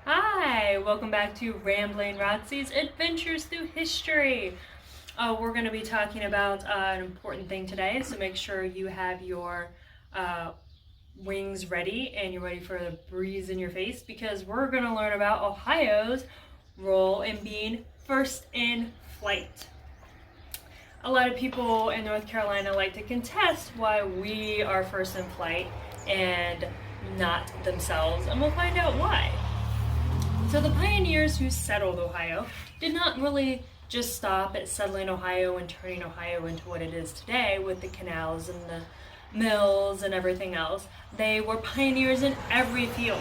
Hi, welcome back to Rambling Roxy's Adventures Through History. We're going to be talking about an important thing today, so make sure you have your uh, wings ready and you're ready for the breeze in your face because we're going to learn about Ohio's role in being first in flight. A lot of people in North Carolina like to contest why we are first in flight and not themselves, and we'll find out why. So the pioneers who settled Ohio did not really just stop at settling Ohio and turning Ohio into what it is today with the canals and the mills and everything else. They were pioneers in every field.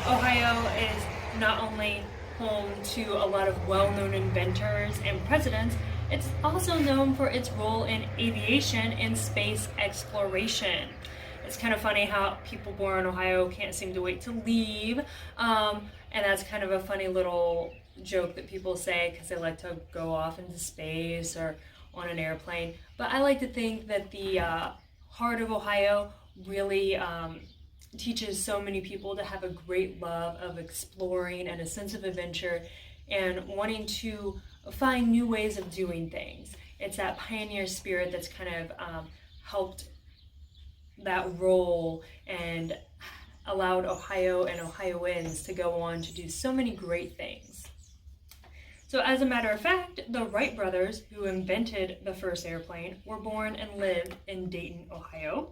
Ohio is not only home to a lot of well-known inventors and presidents, it's also known for its role in aviation and space exploration. It's kind of funny how people born in Ohio can't seem to wait to leave. And that's kind of a funny little joke that people say because they like to go off into space or on an airplane. But I like to think that the heart of Ohio really teaches so many people to have a great love of exploring and a sense of adventure and wanting to find new ways of doing things. It's that pioneer spirit that's kind of helped that role and allowed Ohio and Ohioans to go on to do so many great things. So as a matter of fact, the Wright brothers, who invented the first airplane, were born and lived in Dayton, Ohio.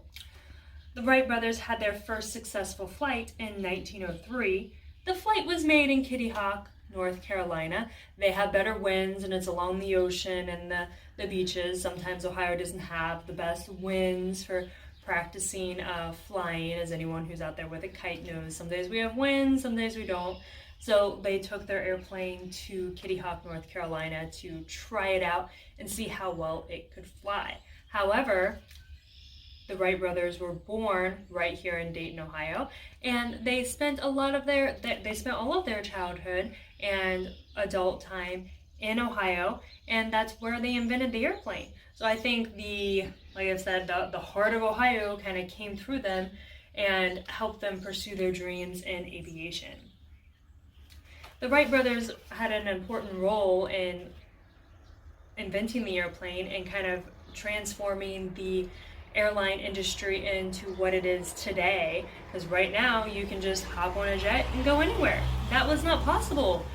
The Wright brothers had their first successful flight in 1903. The flight was made in Kitty Hawk, North Carolina. They have better winds and it's along the ocean and the beaches. Sometimes Ohio doesn't have the best winds for practicing flying, as anyone who's out there with a kite knows. Some days we have wind, some days we don't. So they took their airplane to Kitty Hawk, North Carolina to try it out and see how well it could fly. However, the Wright brothers were born right here in Dayton, Ohio, and they spent all of their childhood and adult time in Ohio, and that's where they invented the airplane. So I think like I said, the heart of Ohio kind of came through them and helped them pursue their dreams in aviation. The Wright brothers had an important role in inventing the airplane and kind of transforming the airline industry into what it is today, because right now you can just hop on a jet and go anywhere. That was not possible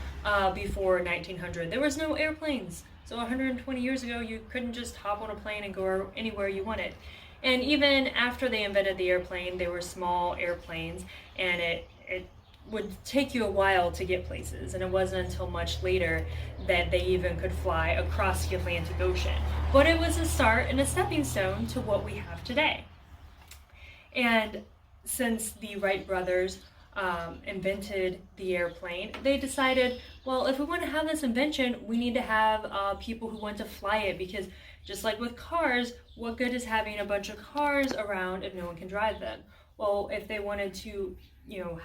before 1900. There was no airplanes. So 120 years ago, you couldn't just hop on a plane and go anywhere you wanted. And even after they invented the airplane, they were small airplanes, and it would take you a while to get places. And it wasn't until much later that they even could fly across the Atlantic Ocean. But it was a start and a stepping stone to what we have today. And since the Wright brothers invented the airplane, they decided, well, if we want to have this invention, we need to have people who want to fly it, because just like with cars, what good is having a bunch of cars around if no one can drive them? Well, if they wanted to,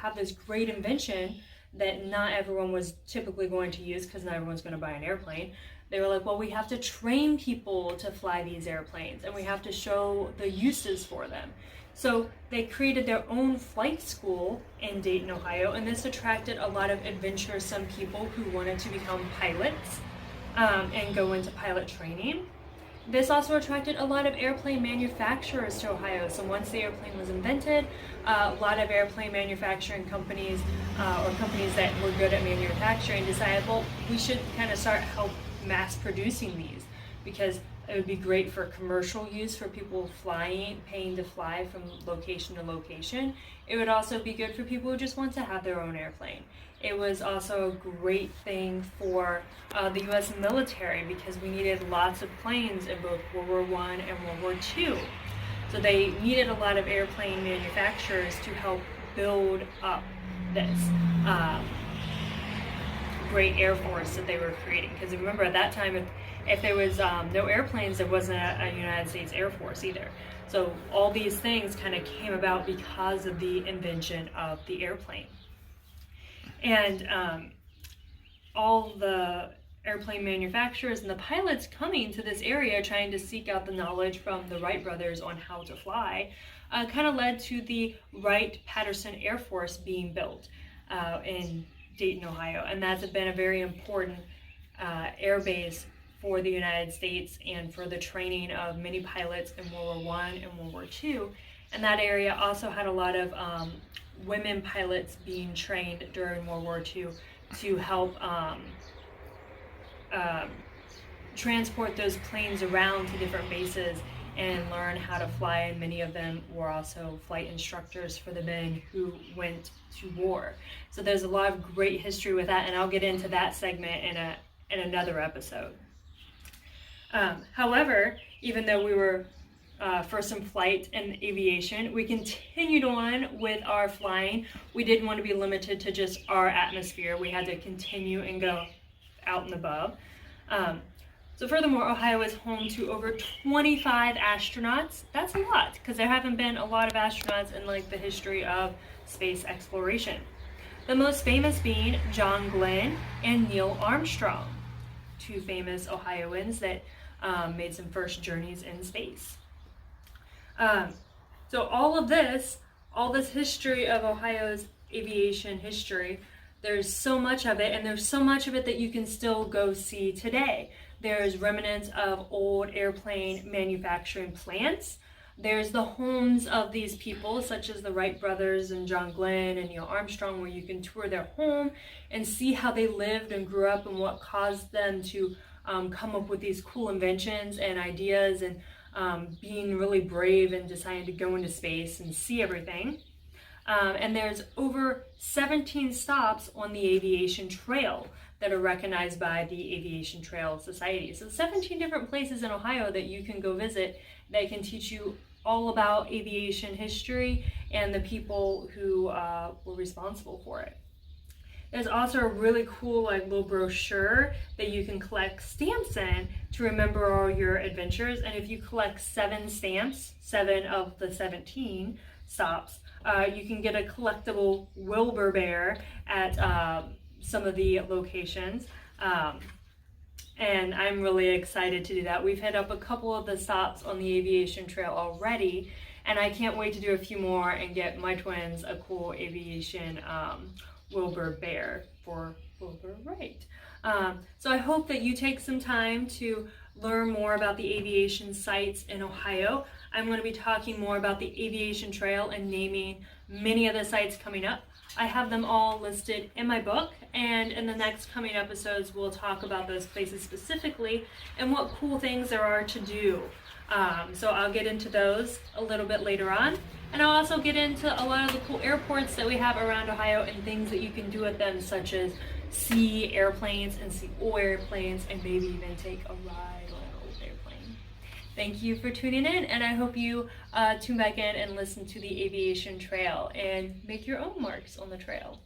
have this great invention that not everyone was typically going to use because not everyone's going to buy an airplane, they were like, well, we have to train people to fly these airplanes and we have to show the uses for them. So they created their own flight school in Dayton, Ohio, and this attracted a lot of adventuresome people who wanted to become pilots and go into pilot training. This also attracted a lot of airplane manufacturers to Ohio. So once the airplane was invented, a lot of airplane manufacturing companies or companies that were good at manufacturing decided, well, we should kind of start mass producing these, because it would be great for commercial use for people paying to fly from location to location. It would also be good for people who just want to have their own airplane. It was also a great thing for the U.S. military because we needed lots of planes in both World War I and World War II. So they needed a lot of airplane manufacturers to help build up this great air force that they were creating. Because remember, at that time, if there was no airplanes, there wasn't a United States Air Force either. So all these things kind of came about because of the invention of the airplane. And all the airplane manufacturers and the pilots coming to this area trying to seek out the knowledge from the Wright brothers on how to fly kind of led to the Wright-Patterson Air Force being built in Dayton, Ohio, and that's been a very important air base for the United States and for the training of many pilots in World War I and World War II. And that area also had a lot of women pilots being trained during World War II to help transport those planes around to different bases and learn how to fly, and many of them were also flight instructors for the men who went to war. So there's a lot of great history with that, and I'll get into that segment in another episode. However, even though we were first in flight and aviation, we continued on with our flying. We didn't want to be limited to just our atmosphere. We had to continue and go out and above. So furthermore, Ohio is home to over 25 astronauts. That's a lot, because there haven't been a lot of astronauts in like the history of space exploration. The most famous being John Glenn and Neil Armstrong, two famous Ohioans that made some first journeys in space. So all this history of Ohio's aviation history, there's so much of it, and there's so much of it that you can still go see today. There's remnants of old airplane manufacturing plants. There's the homes of these people, such as the Wright brothers and John Glenn and Neil Armstrong, where you can tour their home and see how they lived and grew up and what caused them to come up with these cool inventions and ideas, and being really brave and deciding to go into space and see everything. And there's over 17 stops on the Aviation Trail that are recognized by the Aviation Trail Society. So 17 different places in Ohio that you can go visit that can teach you all about aviation history and the people who were responsible for it. There's also a really cool little brochure that you can collect stamps in to remember all your adventures. And if you collect 7 stamps, 7 of the 17 stops, you can get a collectible Wilbur bear at some of the locations. And I'm really excited to do that. We've hit up a couple of the stops on the Aviation Trail already, and I can't wait to do a few more and get my twins a cool aviation Wilbur bear for Wilbur Wright. So I hope that you take some time to learn more about the aviation sites in Ohio. I'm going to be talking more about the Aviation Trail and naming many of the sites coming up. I have them all listed in my book, and in the next coming episodes we'll talk about those places specifically and what cool things there are to do. So I'll get into those a little bit later on, and I'll also get into a lot of the cool airports that we have around Ohio and things that you can do at them, such as see airplanes and see old airplanes, and maybe even take a ride on an old airplane. Thank you for tuning in, and I hope you tune back in and listen to the Aviation Trail and make your own marks on the trail.